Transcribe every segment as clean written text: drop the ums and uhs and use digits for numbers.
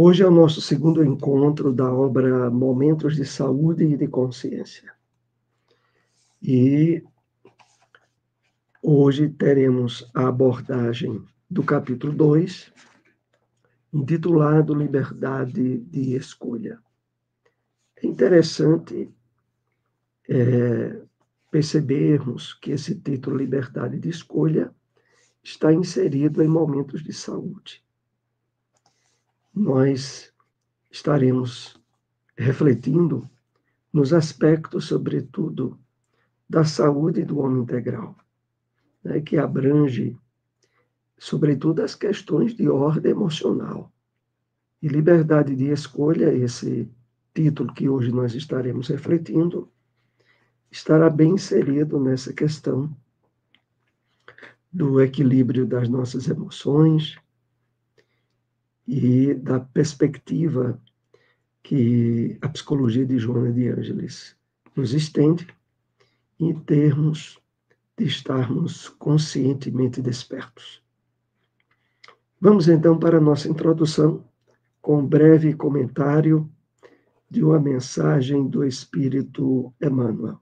Hoje é o nosso segundo encontro da obra Momentos de Saúde e de Consciência. E hoje teremos a abordagem do capítulo 2, intitulado Liberdade de Escolha. É interessante percebermos que esse título, Liberdade de Escolha, está inserido em momentos de saúde. Nós estaremos refletindo nos aspectos, sobretudo, da saúde do homem integral, né, que abrange, sobretudo, as questões de ordem emocional. E liberdade de escolha, esse título que hoje nós estaremos refletindo, estará bem inserido nessa questão do equilíbrio das nossas emoções e da perspectiva que a psicologia de Joana de Ângeles nos estende em termos de estarmos conscientemente despertos. Vamos então para a nossa introdução, com um breve comentário de uma mensagem do Espírito Emmanuel.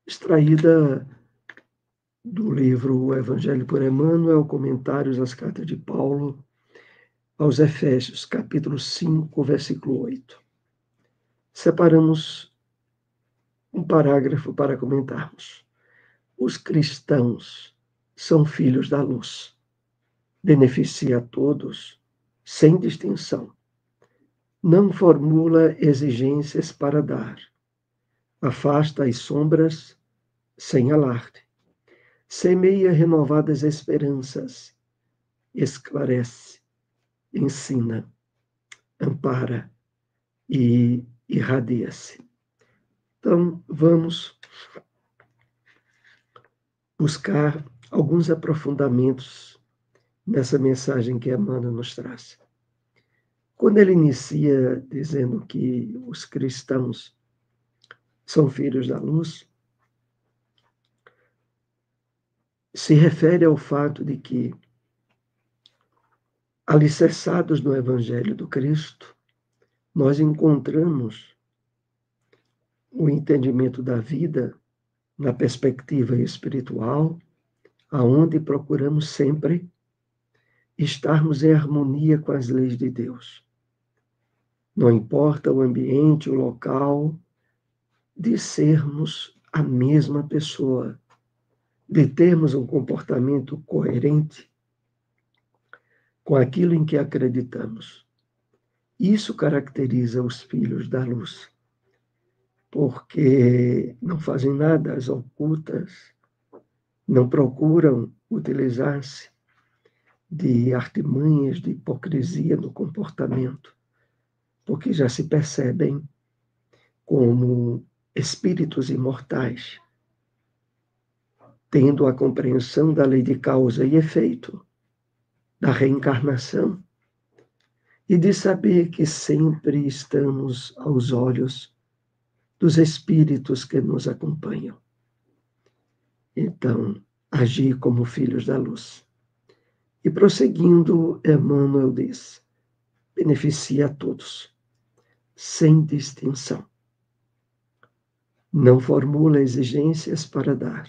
Extraída do livro O Evangelho por Emmanuel, Comentários às Cartas de Paulo aos Efésios, capítulo 5, versículo 8. Separamos um parágrafo para comentarmos. Os cristãos são filhos da luz. Beneficia a todos, sem distinção. Não formula exigências para dar. Afasta as sombras sem alarde. Semeia renovadas esperanças. Esclarece, ensina, ampara e irradia-se. Então, vamos buscar alguns aprofundamentos nessa mensagem que Emmanuel nos traz. Quando ele inicia dizendo que os cristãos são filhos da luz, se refere ao fato de que, alicerçados no Evangelho do Cristo, nós encontramos o entendimento da vida na perspectiva espiritual, aonde procuramos sempre estarmos em harmonia com as leis de Deus. Não importa o ambiente, o local, de sermos a mesma pessoa, de termos um comportamento coerente com aquilo em que acreditamos. Isso caracteriza os filhos da luz, porque não fazem nada às ocultas, não procuram utilizar-se de artimanhas de hipocrisia no comportamento, porque já se percebem como espíritos imortais, tendo a compreensão da lei de causa e efeito, da reencarnação, e de saber que sempre estamos aos olhos dos espíritos que nos acompanham. Então, agir como filhos da luz. E prosseguindo, Emmanuel diz: beneficia a todos, sem distinção. Não formula exigências para dar.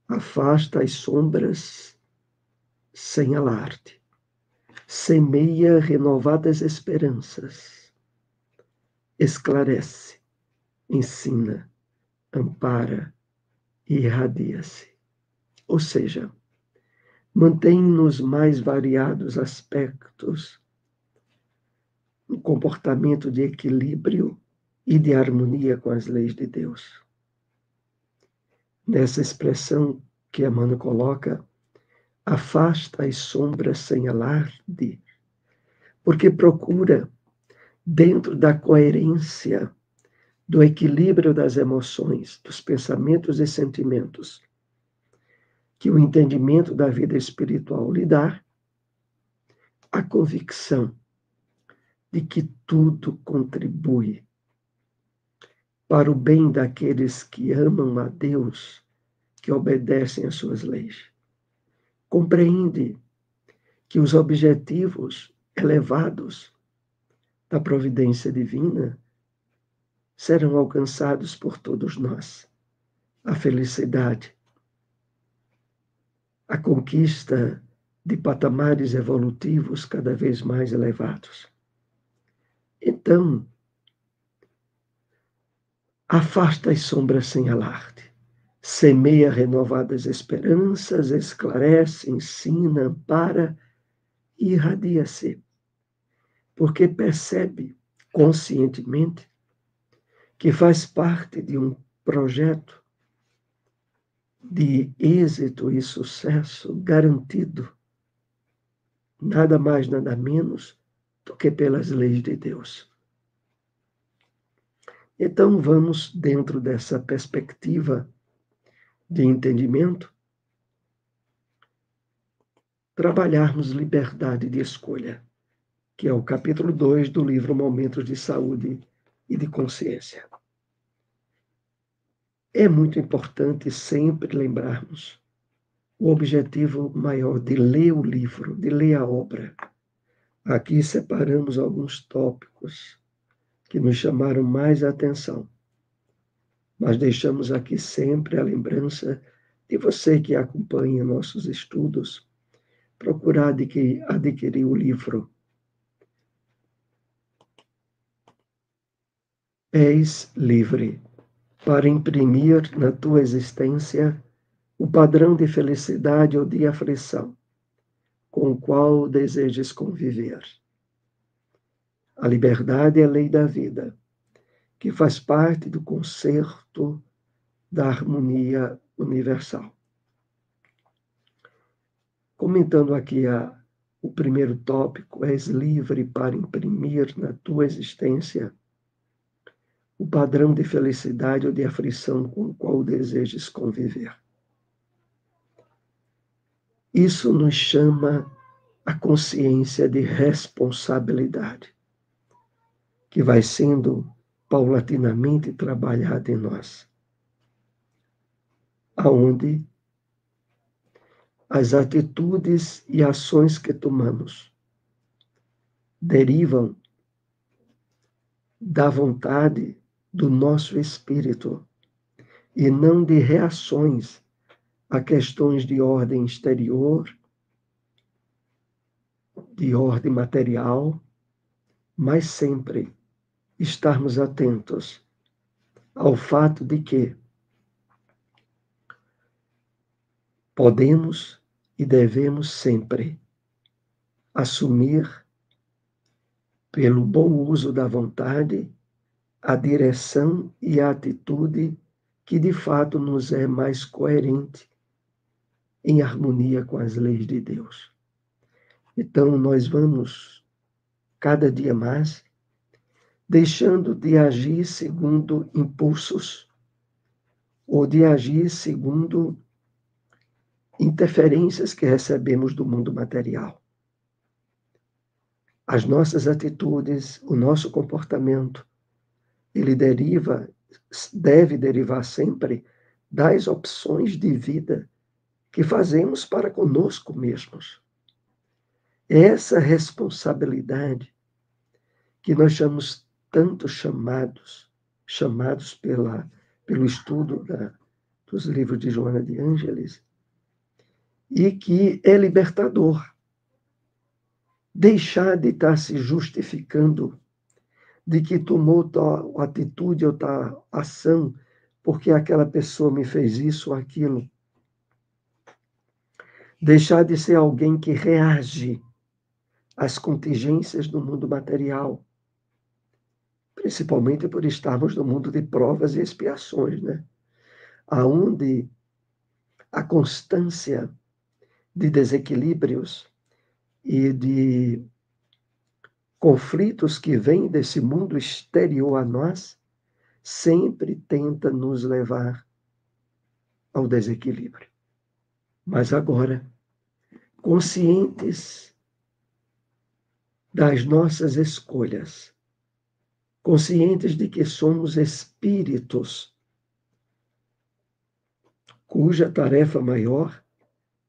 Afasta as sombras sem alarde. Semeia renovadas esperanças. Esclarece, ensina, ampara e irradia-se. Ou seja, mantém nos mais variados aspectos um comportamento de equilíbrio e de harmonia com as leis de Deus. Nessa expressão que Emmanuel coloca, afasta as sombras sem alarde, porque procura, dentro da coerência, do equilíbrio das emoções, dos pensamentos e sentimentos, que o entendimento da vida espiritual lhe dá, a convicção de que tudo contribui para o bem daqueles que amam a Deus, que obedecem às suas leis. Compreende que os objetivos elevados da providência divina serão alcançados por todos nós. A felicidade, a conquista de patamares evolutivos cada vez mais elevados. Então, afasta as sombras sem alarde, semeia renovadas esperanças, esclarece, ensina, ampara e irradia-se, porque percebe conscientemente que faz parte de um projeto de êxito e sucesso garantido, nada mais, nada menos do que pelas leis de Deus. Então, vamos, dentro dessa perspectiva de entendimento, trabalharmos liberdade de escolha, que é o capítulo 2 do livro Momentos de Saúde e de Consciência. É muito importante sempre lembrarmos o objetivo maior de ler o livro, de ler a obra. Aqui separamos alguns tópicos que nos chamaram mais a atenção. Mas deixamos aqui sempre a lembrança de você que acompanha nossos estudos, procurar adquirir o livro. És livre para imprimir na tua existência o padrão de felicidade ou de aflição com o qual desejes conviver. A liberdade é a lei da vida, que faz parte do concerto da harmonia universal. Comentando aqui o primeiro tópico, és livre para imprimir na tua existência o padrão de felicidade ou de aflição com o qual desejes conviver. Isso nos chama a consciência de responsabilidade, que vai sendo paulatinamente trabalhada em nós, aonde as atitudes e ações que tomamos derivam da vontade do nosso espírito e não de reações a questões de ordem exterior, de ordem material, mas sempre estarmos atentos ao fato de que podemos e devemos sempre assumir, pelo bom uso da vontade, a direção e a atitude que de fato nos é mais coerente, em harmonia com as leis de Deus. Então, nós vamos, cada dia mais, deixando de agir segundo impulsos ou de agir segundo interferências que recebemos do mundo material. As nossas atitudes, o nosso comportamento, ele deve derivar sempre das opções de vida que fazemos para conosco mesmos. Essa responsabilidade que nós somos tanto chamados pelo estudo dos livros de Joana de Ângeles, e que é libertador. Deixar de estar se justificando de que tomou tal atitude ou tal ação porque aquela pessoa me fez isso ou aquilo. Deixar de ser alguém que reage às contingências do mundo material, principalmente por estarmos no mundo de provas e expiações, né? Aonde a constância de desequilíbrios e de conflitos que vêm desse mundo exterior a nós sempre tenta nos levar ao desequilíbrio. Mas agora, conscientes das nossas escolhas, conscientes de que somos espíritos cuja tarefa maior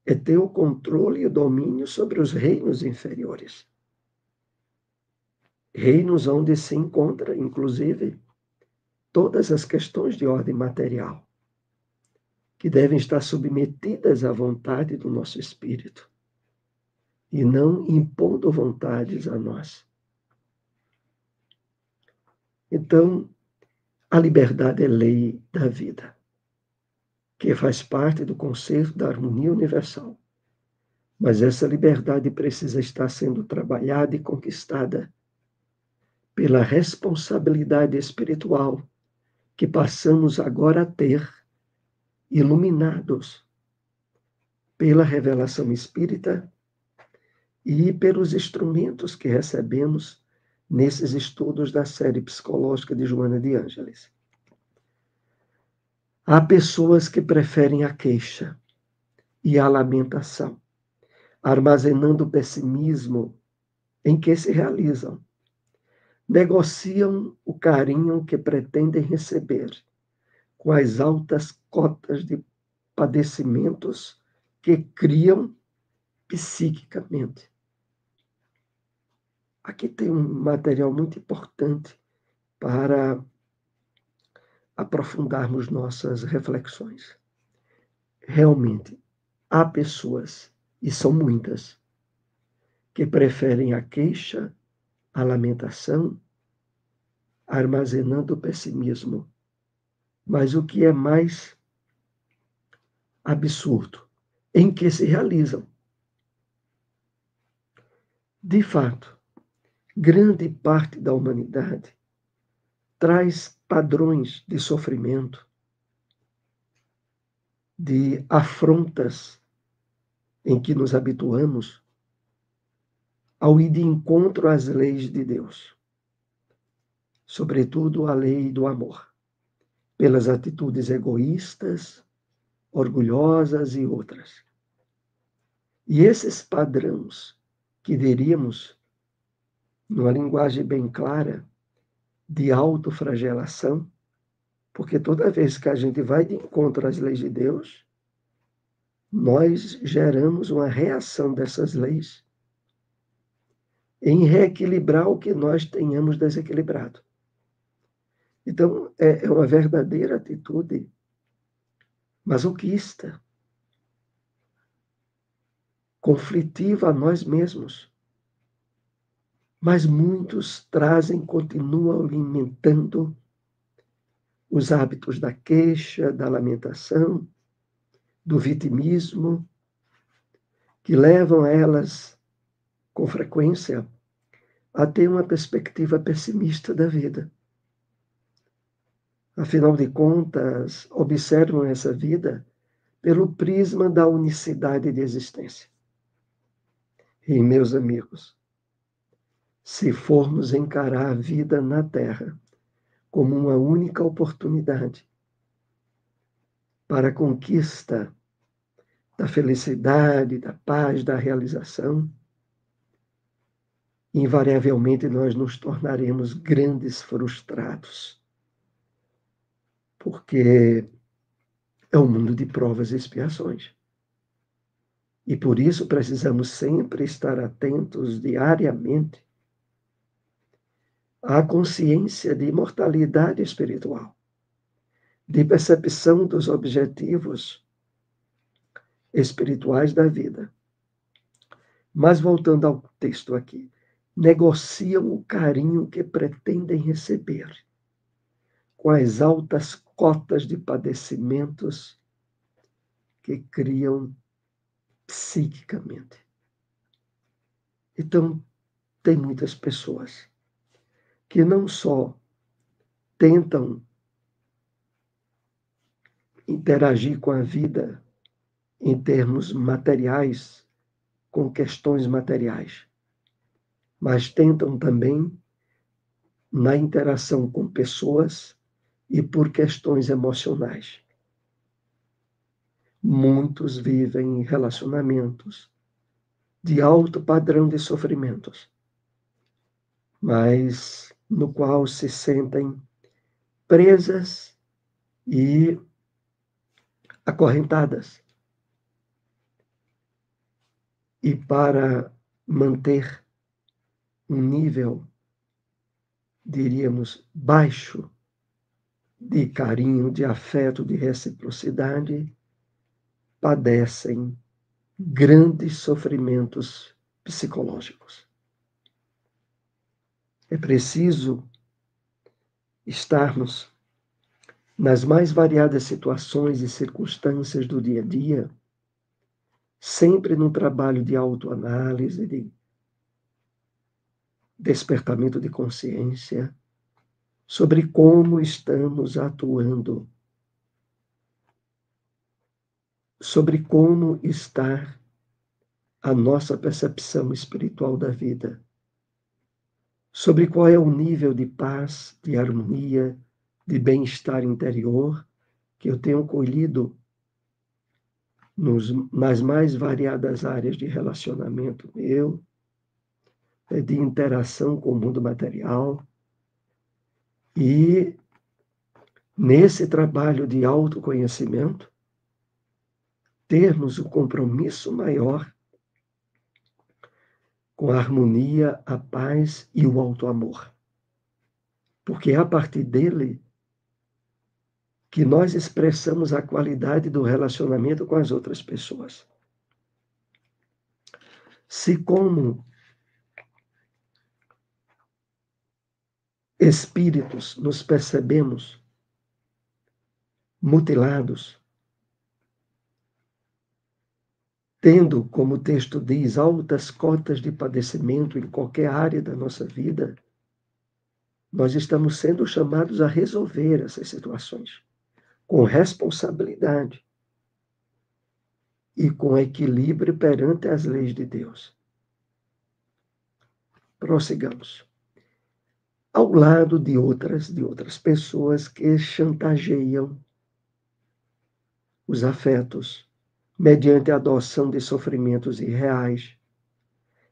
é ter o controle e o domínio sobre os reinos inferiores. Reinos onde se encontra, inclusive, todas as questões de ordem material, que devem estar submetidas à vontade do nosso espírito e não impondo vontades a nós. Então, a liberdade é lei da vida, que faz parte do conceito da harmonia universal. Mas essa liberdade precisa estar sendo trabalhada e conquistada pela responsabilidade espiritual que passamos agora a ter, iluminados pela revelação espírita e pelos instrumentos que recebemos nesses estudos da série psicológica de Joana de Ângeles. Há pessoas que preferem a queixa e a lamentação, armazenando o pessimismo em que se realizam. Negociam o carinho que pretendem receber com as altas cotas de padecimentos que criam psiquicamente. Aqui tem um material muito importante para aprofundarmos nossas reflexões. Realmente, há pessoas, e são muitas, que preferem a queixa, a lamentação, armazenando o pessimismo. Mas o que é mais absurdo, em que se realizam. De fato, grande parte da humanidade traz padrões de sofrimento, de afrontas em que nos habituamos ao ir de encontro às leis de Deus, sobretudo a lei do amor, pelas atitudes egoístas, orgulhosas e outras. E esses padrões que diríamos, numa linguagem bem clara, de autoflagelação, porque toda vez que a gente vai de encontro às leis de Deus, nós geramos uma reação dessas leis em reequilibrar o que nós tenhamos desequilibrado. Então, é uma verdadeira atitude masoquista, conflitiva a nós mesmos. Mas muitos continuam alimentando os hábitos da queixa, da lamentação, do vitimismo, que levam elas, com frequência, a ter uma perspectiva pessimista da vida. Afinal de contas, observam essa vida pelo prisma da unicidade de existência. E, meus amigos, se formos encarar a vida na Terra como uma única oportunidade para a conquista da felicidade, da paz, da realização, invariavelmente nós nos tornaremos grandes frustrados, porque é um mundo de provas e expiações. E por isso precisamos sempre estar atentos diariamente à consciência de imortalidade espiritual, de percepção dos objetivos espirituais da vida. Mas voltando ao texto aqui, negociam o carinho que pretendem receber com as altas cotas de padecimentos que criam psiquicamente. Então, tem muitas pessoas que não só tentam interagir com a vida em termos materiais, com questões materiais, mas tentam também na interação com pessoas e por questões emocionais. Muitos vivem em relacionamentos de alto padrão de sofrimentos, mas no qual se sentem presas e acorrentadas. E para manter um nível, diríamos, baixo de carinho, de afeto, de reciprocidade, padecem grandes sofrimentos psicológicos. É preciso estarmos nas mais variadas situações e circunstâncias do dia a dia, sempre num trabalho de autoanálise, de despertamento de consciência, sobre como estamos atuando, sobre como está a nossa percepção espiritual da vida, sobre qual é o nível de paz, de harmonia, de bem-estar interior que eu tenho colhido nas mais variadas áreas de relacionamento meu, de interação com o mundo material. E nesse trabalho de autoconhecimento, termos o compromisso maior com a harmonia, a paz e o auto-amor. Porque é a partir dele que nós expressamos a qualidade do relacionamento com as outras pessoas. Se como espíritos nos percebemos mutilados, tendo, como o texto diz, altas cotas de padecimento em qualquer área da nossa vida, nós estamos sendo chamados a resolver essas situações com responsabilidade e com equilíbrio perante as leis de Deus. Prossigamos. Ao lado de outras pessoas que chantageiam os afetos mediante a adoção de sofrimentos irreais,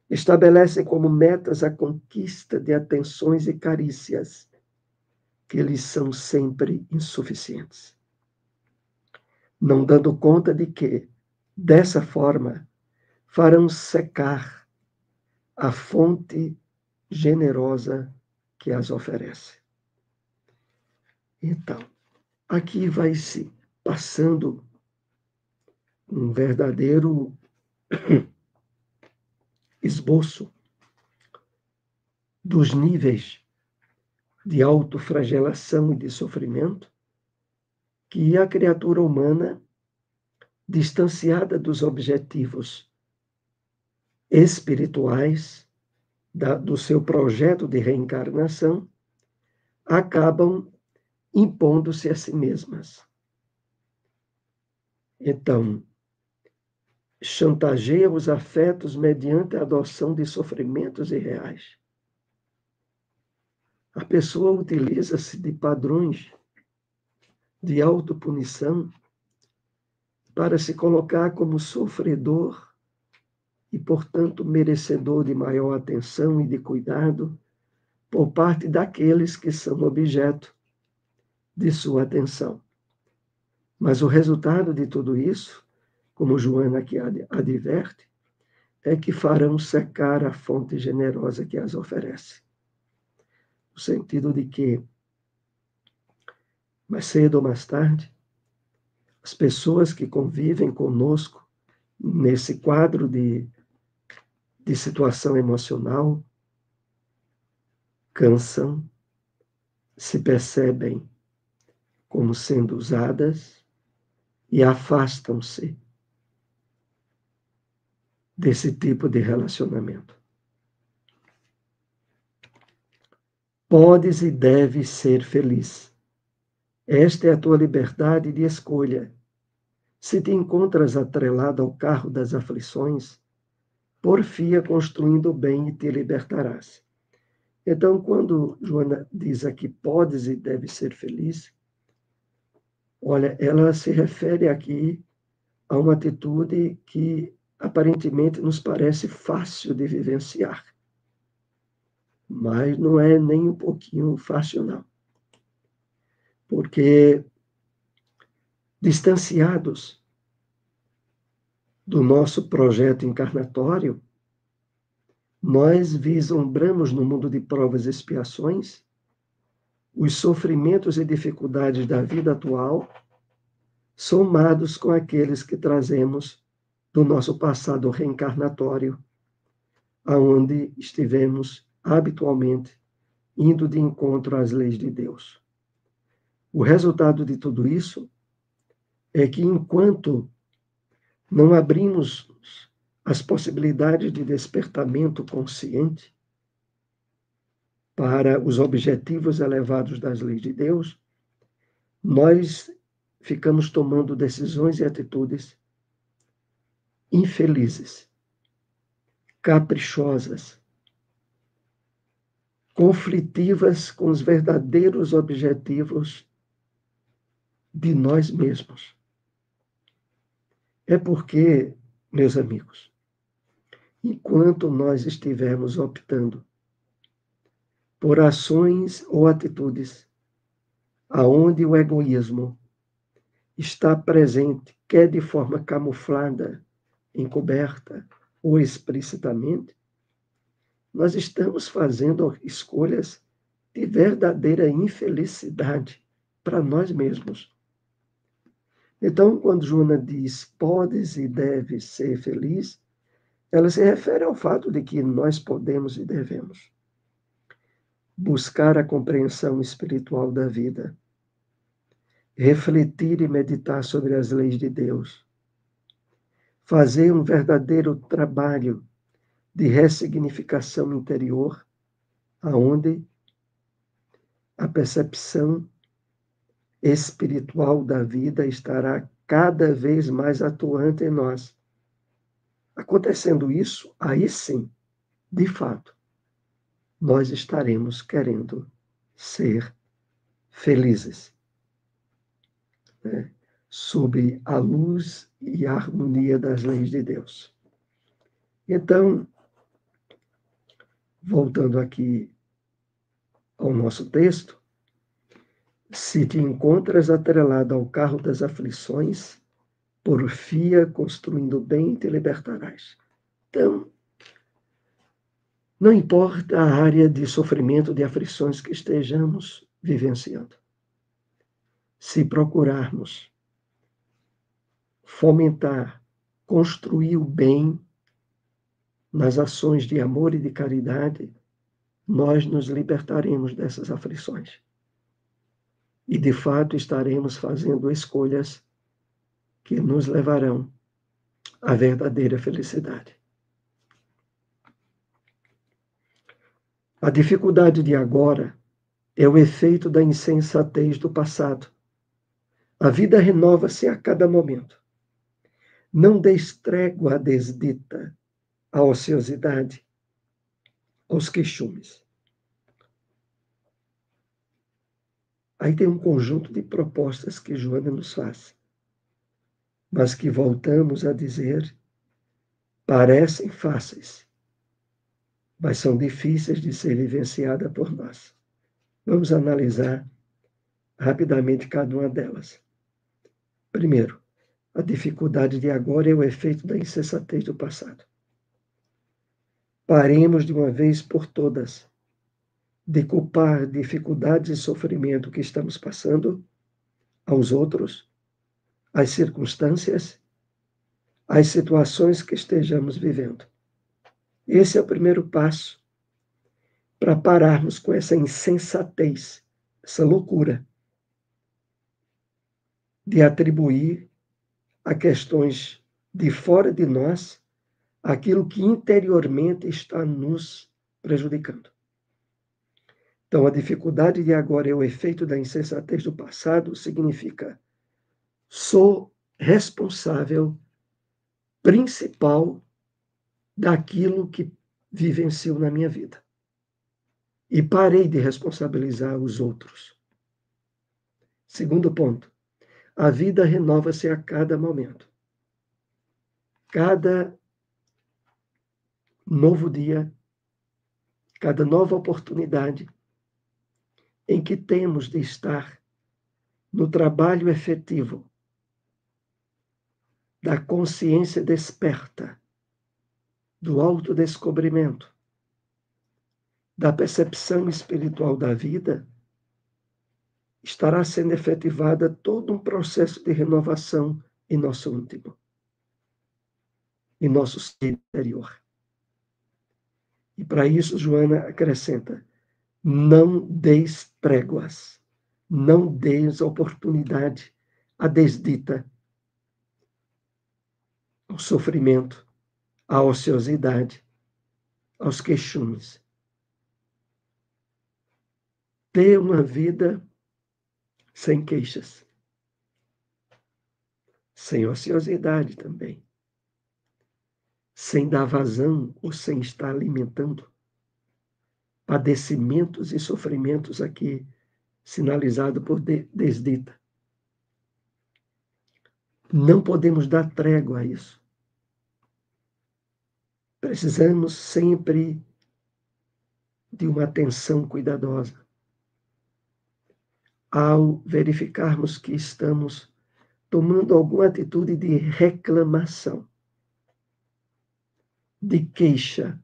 estabelecem como metas a conquista de atenções e carícias que lhes são sempre insuficientes, não dando conta de que, dessa forma, farão secar a fonte generosa que as oferece. Então, aqui vai se passando um verdadeiro esboço dos níveis de autoflagelação e de sofrimento que a criatura humana, distanciada dos objetivos espirituais do seu projeto de reencarnação, acabam impondo-se a si mesmas. Então, chantageia os afetos mediante a adoção de sofrimentos irreais. A pessoa utiliza-se de padrões de autopunição para se colocar como sofredor e, portanto, merecedor de maior atenção e de cuidado por parte daqueles que são objeto de sua atenção. Mas o resultado de tudo isso, como Joana aqui adverte, é que farão secar a fonte generosa que as oferece. No sentido de que, mais cedo ou mais tarde, as pessoas que convivem conosco nesse quadro de situação emocional cansam, se percebem como sendo usadas e afastam-se desse tipo de relacionamento. Podes e deves ser feliz. Esta é a tua liberdade de escolha. Se te encontras atrelado ao carro das aflições, porfia construindo o bem e te libertarás. Então, quando Joana diz aqui, podes e deves ser feliz, olha, ela se refere aqui a uma atitude que aparentemente nos parece fácil de vivenciar. Mas não é nem um pouquinho fácil, não. Porque distanciados do nosso projeto encarnatório, nós vislumbramos no mundo de provas e expiações os sofrimentos e dificuldades da vida atual, somados com aqueles que trazemos do nosso passado reencarnatório, aonde estivemos habitualmente indo de encontro às leis de Deus. O resultado de tudo isso é que, enquanto não abrimos as possibilidades de despertamento consciente para os objetivos elevados das leis de Deus, nós ficamos tomando decisões e atitudes infelizes, caprichosas, conflitivas com os verdadeiros objetivos de nós mesmos. É porque, meus amigos, enquanto nós estivermos optando por ações ou atitudes aonde o egoísmo está presente, quer de forma camuflada, encoberta ou explicitamente, nós estamos fazendo escolhas de verdadeira infelicidade para nós mesmos. Então, quando Joana diz podes e deves ser feliz, ela se refere ao fato de que nós podemos e devemos buscar a compreensão espiritual da vida, refletir e meditar sobre as leis de Deus, fazer um verdadeiro trabalho de ressignificação interior, aonde a percepção espiritual da vida estará cada vez mais atuante em nós. Acontecendo isso, aí sim, de fato, nós estaremos querendo ser felizes, né? Sob a luz e a harmonia das leis de Deus. Então, voltando aqui ao nosso texto, se te encontras atrelado ao carro das aflições, porfia, construindo bem, te libertarás. Então, não importa a área de sofrimento, de aflições que estejamos vivenciando. Se procurarmos fomentar, construir o bem nas ações de amor e de caridade, nós nos libertaremos dessas aflições. E, de fato, estaremos fazendo escolhas que nos levarão à verdadeira felicidade. A dificuldade de agora é o efeito da insensatez do passado. A vida renova-se a cada momento. Não des trégua à desdita, à ociosidade, aos queixumes. Aí tem um conjunto de propostas que Joana nos faz, mas que voltamos a dizer, parecem fáceis, mas são difíceis de ser vivenciadas por nós. Vamos analisar rapidamente cada uma delas. Primeiro, a dificuldade de agora é o efeito da insensatez do passado. Paremos de uma vez por todas de culpar dificuldades e sofrimento que estamos passando aos outros, às circunstâncias, às situações que estejamos vivendo. Esse é o primeiro passo para pararmos com essa insensatez, essa loucura de atribuir a questões de fora de nós aquilo que interiormente está nos prejudicando. Então, a dificuldade de agora é o efeito da insensatez do passado, significa sou responsável principal daquilo que vivencio na minha vida. E parei de responsabilizar os outros. Segundo ponto, a vida renova-se a cada momento. Cada novo dia, cada nova oportunidade em que temos de estar no trabalho efetivo da consciência desperta, do autodescobrimento, da percepção espiritual da vida, estará sendo efetivada todo um processo de renovação em nosso íntimo, em nosso ser interior. E para isso, Joana acrescenta: não deis tréguas, não deis oportunidade à desdita, ao sofrimento, à ociosidade, aos queixumes. Ter uma vida sem queixas, sem ociosidade também, sem dar vazão ou sem estar alimentando padecimentos e sofrimentos aqui sinalizado por desdita. Não podemos dar trégua a isso. Precisamos sempre de uma atenção cuidadosa ao verificarmos que estamos tomando alguma atitude de reclamação, de queixa.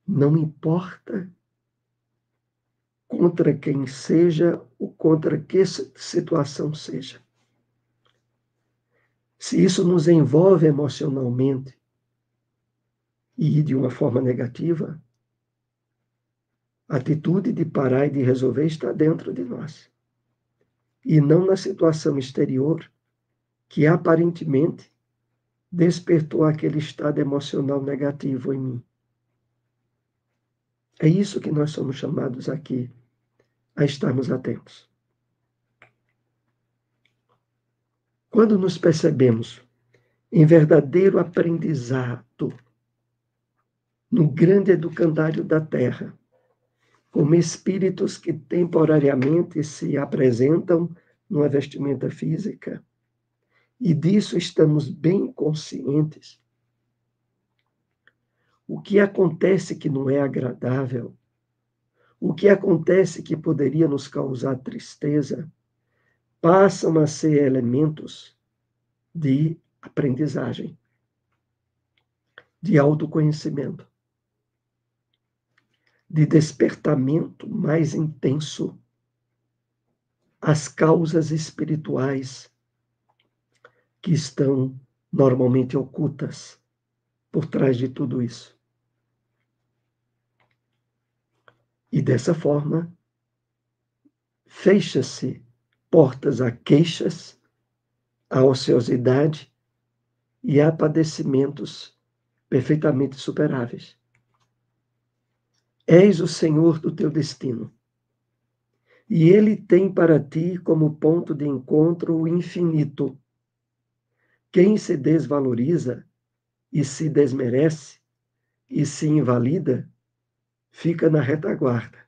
Não importa contra quem seja ou contra que situação seja. Se isso nos envolve emocionalmente e de uma forma negativa, a atitude de parar e de resolver está dentro de nós. E não na situação exterior que aparentemente despertou aquele estado emocional negativo em mim. É isso que nós somos chamados aqui a estarmos atentos. Quando nos percebemos em verdadeiro aprendizado no grande educandário da Terra, como espíritos que temporariamente se apresentam numa vestimenta física, e disso estamos bem conscientes, o que acontece que não é agradável, o que acontece que poderia nos causar tristeza, passam a ser elementos de aprendizagem, de autoconhecimento, de despertamento mais intenso às causas espirituais que estão normalmente ocultas por trás de tudo isso. E dessa forma, fecha-se portas a queixas, a ociosidade e a padecimentos perfeitamente superáveis. És o Senhor do teu destino. E Ele tem para ti como ponto de encontro o infinito. Quem se desvaloriza e se desmerece e se invalida, fica na retaguarda.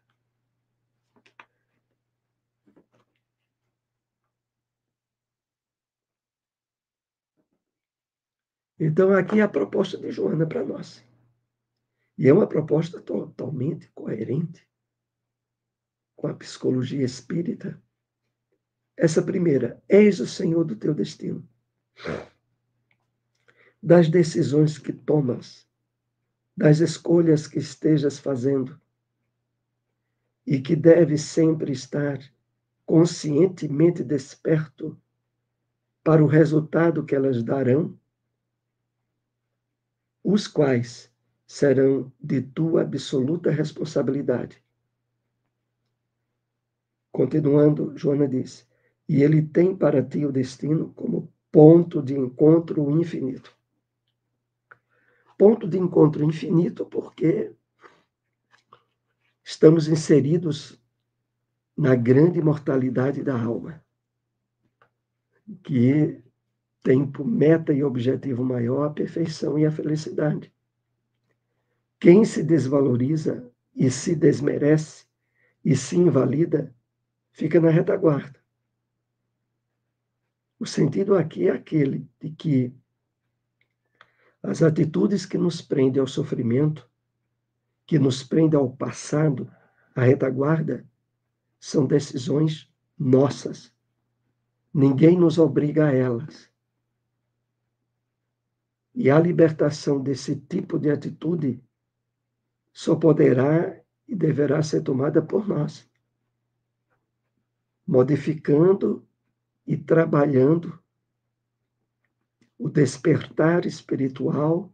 Então, aqui é a proposta de Joana para nós. E é uma proposta totalmente coerente com a psicologia espírita. Essa primeira, és o Senhor do teu destino. Das decisões que tomas, das escolhas que estejas fazendo, e que deve sempre estar conscientemente desperto para o resultado que elas darão, os quais serão de tua absoluta responsabilidade. Continuando, Joana diz, e ele tem para ti o destino como ponto de encontro infinito. Ponto de encontro infinito porque estamos inseridos na grande imortalidade da alma, que tem por meta e objetivo maior a perfeição e a felicidade. Quem se desvaloriza e se desmerece e se invalida, fica na retaguarda. O sentido aqui é aquele de que as atitudes que nos prendem ao sofrimento, que nos prendem ao passado, à retaguarda, são decisões nossas. Ninguém nos obriga a elas. E a libertação desse tipo de atitude só poderá e deverá ser tomada por nós, modificando e trabalhando o despertar espiritual,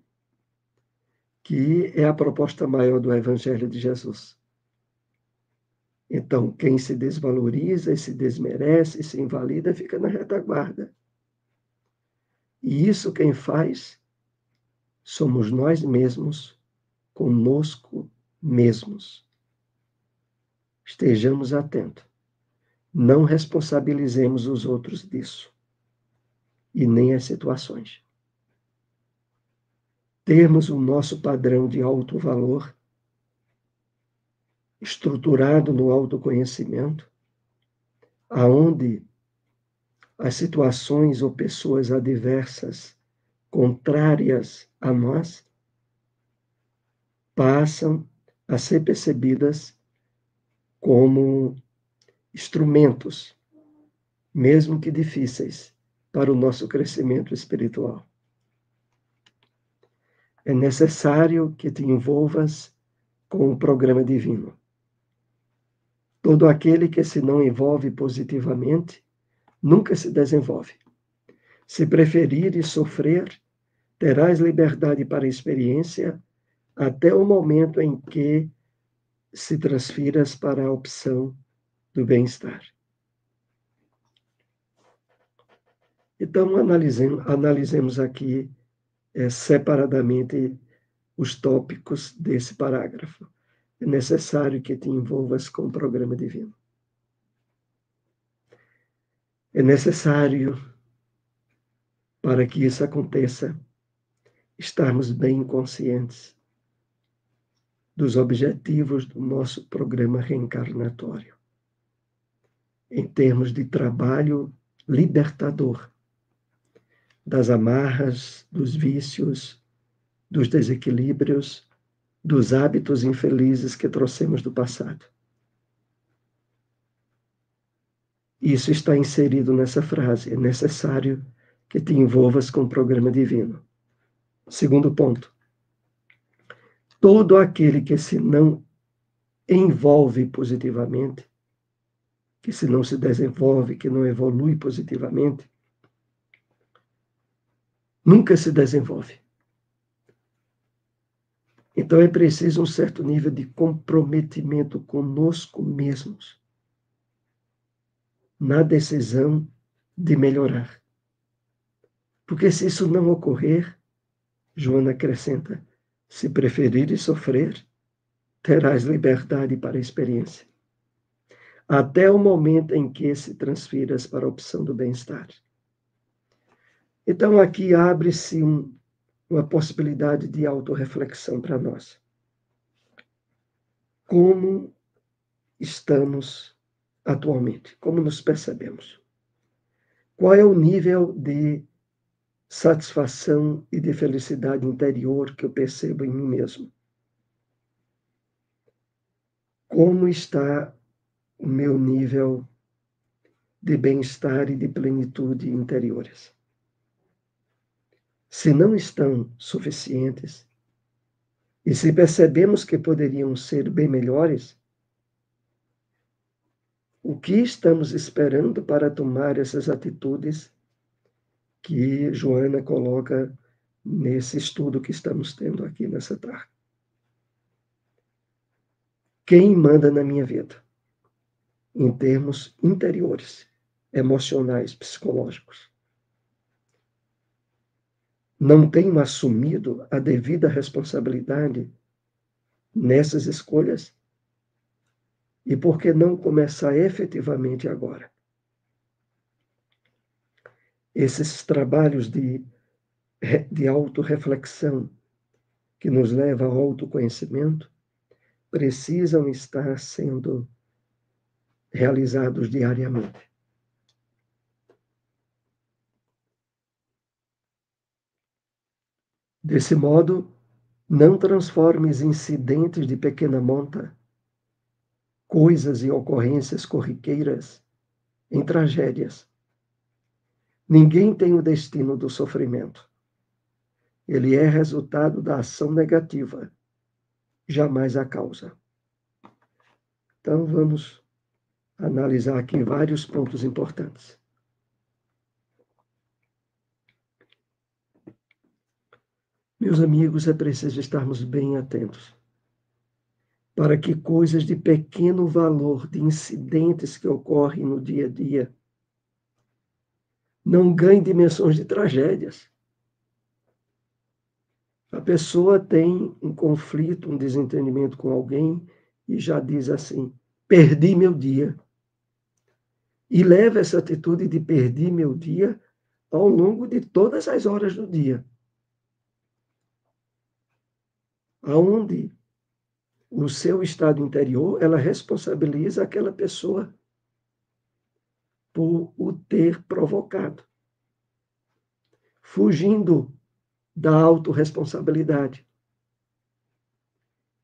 que é a proposta maior do Evangelho de Jesus. Então, quem se desvaloriza e se desmerece e se invalida fica na retaguarda. E isso quem faz somos nós mesmos, conosco mesmos. Estejamos atentos. Não responsabilizemos os outros disso. E nem as situações. Termos o nosso padrão de alto valor estruturado no autoconhecimento, aonde as situações ou pessoas adversas, contrárias a nós, passam a ser percebidas como instrumentos, mesmo que difíceis, para o nosso crescimento espiritual. É necessário que te envolvas com o programa divino. Todo aquele que se não envolve positivamente, nunca se desenvolve. Se preferires sofrer, terás liberdade para a experiência até o momento em que se transfiras para a opção do bem-estar. Então, analisemos aqui separadamente os tópicos desse parágrafo. É necessário que te envolvas com o programa divino. É necessário, para que isso aconteça, estarmos bem conscientes dos objetivos do nosso programa reencarnatório, em termos de trabalho libertador das amarras, dos vícios, dos desequilíbrios, dos hábitos infelizes que trouxemos do passado. Isso está inserido nessa frase. É necessário que te envolvas com o programa divino. Segundo ponto. Todo aquele que se não envolve positivamente, que se não se desenvolve, que não evolui positivamente, nunca se desenvolve. Então é preciso um certo nível de comprometimento conosco mesmos, na decisão de melhorar. Porque se isso não ocorrer, Joana acrescenta, se preferires sofrer, terás liberdade para a experiência. Até o momento em que se transfiras para a opção do bem-estar. Então aqui abre-se uma possibilidade de autorreflexão para nós. Como estamos atualmente? Como nos percebemos? Qual é o nível de satisfação e de felicidade interior que eu percebo em mim mesmo? Como está o meu nível de bem-estar e de plenitude interiores? Se não estão suficientes, e se percebemos que poderiam ser bem melhores, o que estamos esperando para tomar essas atitudes que Joana coloca nesse estudo que estamos tendo aqui nessa tarde? Quem manda na minha vida? Em termos interiores, emocionais, psicológicos. Não tenho assumido a devida responsabilidade nessas escolhas? E por que não começar efetivamente agora? Esses trabalhos de autorreflexão que nos levam ao autoconhecimento precisam estar sendo realizados diariamente. Desse modo, não transformes incidentes de pequena monta, coisas e ocorrências corriqueiras, em tragédias. Ninguém tem o destino do sofrimento. Ele é resultado da ação negativa, jamais a causa. Então, vamos analisar aqui vários pontos importantes. Meus amigos, é preciso estarmos bem atentos para que coisas de pequeno valor, de incidentes que ocorrem no dia a dia, não ganhem dimensões de tragédias. A pessoa tem um conflito, um desentendimento com alguém e já diz assim: perdi meu dia. E leva essa atitude de perdi meu dia ao longo de todas as horas do dia. Aonde o seu estado interior, ela responsabiliza aquela pessoa por o ter provocado, fugindo da autorresponsabilidade.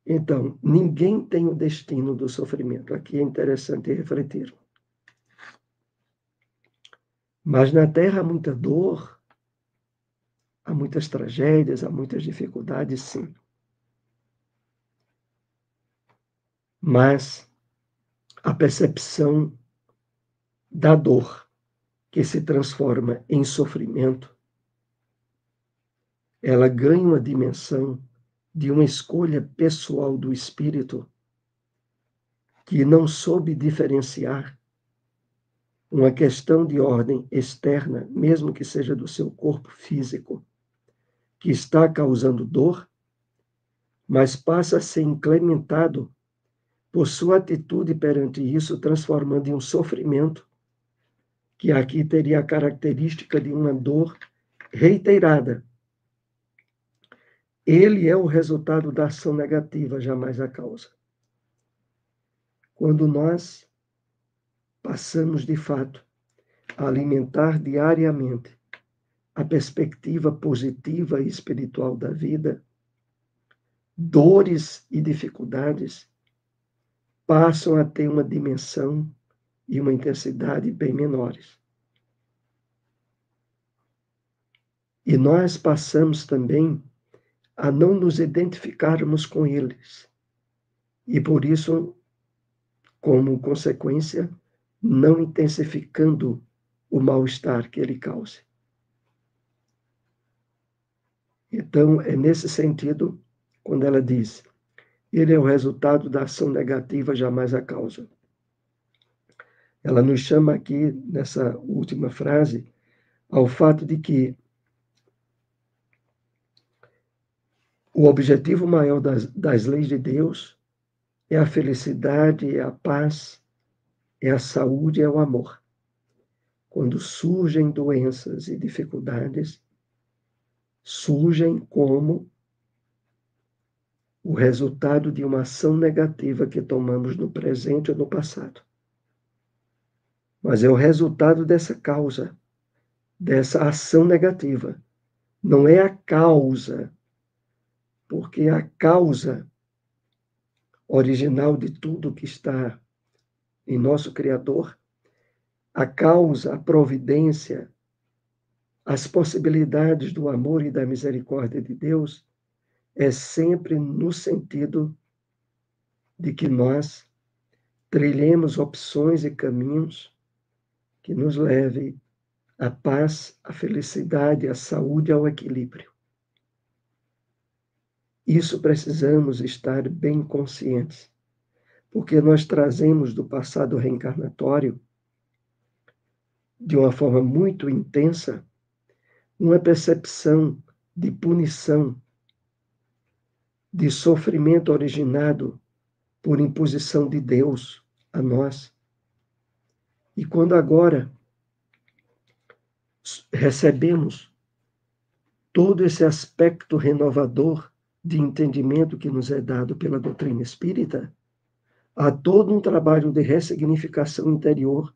Então, ninguém tem o destino do sofrimento. Aqui é interessante refletir. Mas na Terra há muita dor, há muitas tragédias, há muitas dificuldades, sim. Mas a percepção da dor que se transforma em sofrimento, ela ganha uma dimensão de uma escolha pessoal do espírito que não soube diferenciar uma questão de ordem externa, mesmo que seja do seu corpo físico, que está causando dor, mas passa a ser incrementado por sua atitude perante isso, transformando em um sofrimento, que aqui teria a característica de uma dor reiterada. Ele é o resultado da ação negativa, jamais a causa. Quando nós passamos, de fato, a alimentar diariamente a perspectiva positiva e espiritual da vida, dores e dificuldades passam a ter uma dimensão e uma intensidade bem menores. E nós passamos também a não nos identificarmos com eles. E por isso, como consequência, não intensificando o mal-estar que ele causa. Então, é nesse sentido, quando ela diz, ele é o resultado da ação negativa, jamais a causa. Ela nos chama aqui, nessa última frase, ao fato de que o objetivo maior das leis de Deus é a felicidade, é a paz, é a saúde, é o amor. Quando surgem doenças e dificuldades, surgem como o resultado de uma ação negativa que tomamos no presente ou no passado. Mas é o resultado dessa causa, dessa ação negativa. Não é a causa, porque a causa original de tudo que está em nosso Criador, a causa, a providência, as possibilidades do amor e da misericórdia de Deus é sempre no sentido de que nós trilhemos opções e caminhos que nos levem à paz, à felicidade, à saúde, ao equilíbrio. Isso precisamos estar bem conscientes, porque nós trazemos do passado reencarnatório, de uma forma muito intensa, uma percepção de punição, de sofrimento originado por imposição de Deus a nós. E quando agora recebemos todo esse aspecto renovador de entendimento que nos é dado pela doutrina espírita, há todo um trabalho de ressignificação interior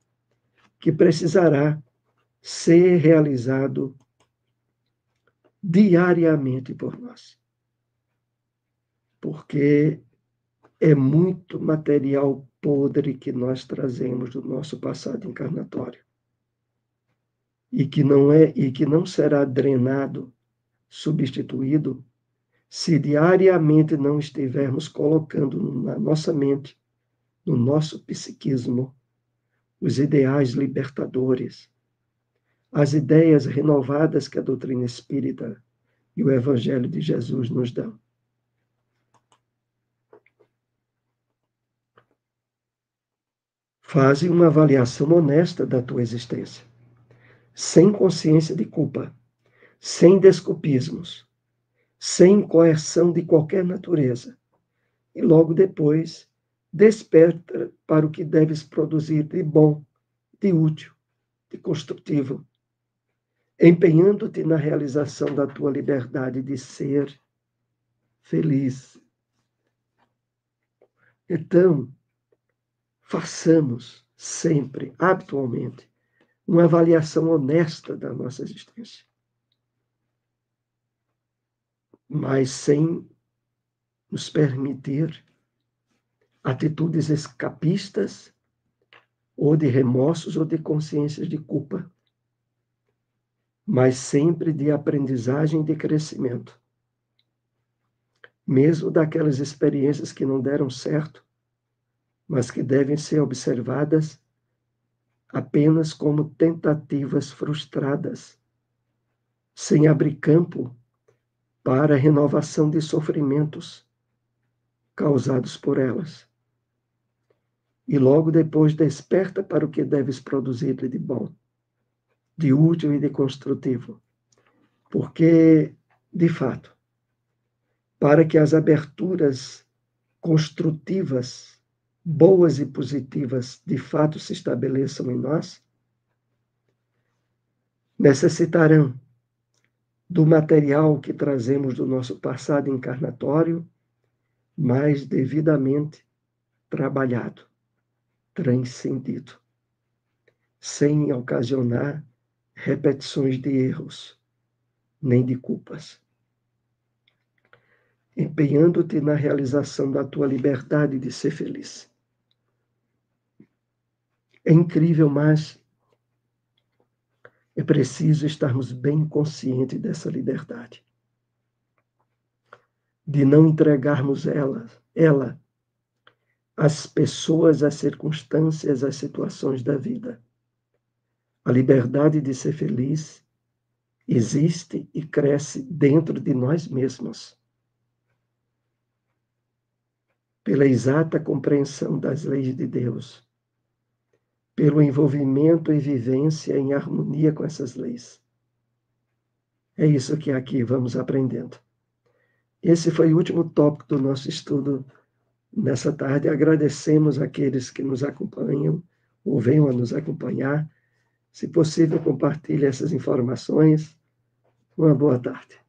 que precisará ser realizado diariamente por nós. Porque é muito material podre que nós trazemos do nosso passado encarnatório. E que não será drenado substituído se diariamente não estivermos colocando na nossa mente, no nosso psiquismo, os ideais libertadores, as ideias renovadas que a doutrina espírita e o Evangelho de Jesus nos dão. Faze uma avaliação honesta da tua existência, sem consciência de culpa, sem desculpismos, sem coerção de qualquer natureza. E logo depois, desperta para o que deves produzir de bom, de útil, de construtivo, empenhando-te na realização da tua liberdade de ser feliz. Então, façamos sempre, habitualmente, uma avaliação honesta da nossa existência, mas sem nos permitir atitudes escapistas ou de remorsos ou de consciências de culpa, mas sempre de aprendizagem e de crescimento. Mesmo daquelas experiências que não deram certo, mas que devem ser observadas apenas como tentativas frustradas, sem abrir campo para a renovação de sofrimentos causados por elas. E logo depois desperta para o que deves produzir de bom, de útil e de construtivo. Porque, de fato, para que as aberturas construtivas, boas e positivas, de fato se estabeleçam em nós, necessitarão do material que trazemos do nosso passado encarnatório, mais devidamente trabalhado, transcendido, sem ocasionar repetições de erros, nem de culpas. Empenhando-te na realização da tua liberdade de ser feliz. É incrível, mas é preciso estarmos bem conscientes dessa liberdade. De não entregarmos ela às pessoas, às circunstâncias, às situações da vida. A liberdade de ser feliz existe e cresce dentro de nós mesmos. Pela exata compreensão das leis de Deus, pelo envolvimento e vivência em harmonia com essas leis. É isso que aqui vamos aprendendo. Esse foi o último tópico do nosso estudo nessa tarde. Agradecemos àqueles que nos acompanham ou venham a nos acompanhar. Se possível, compartilhe essas informações. Uma boa tarde.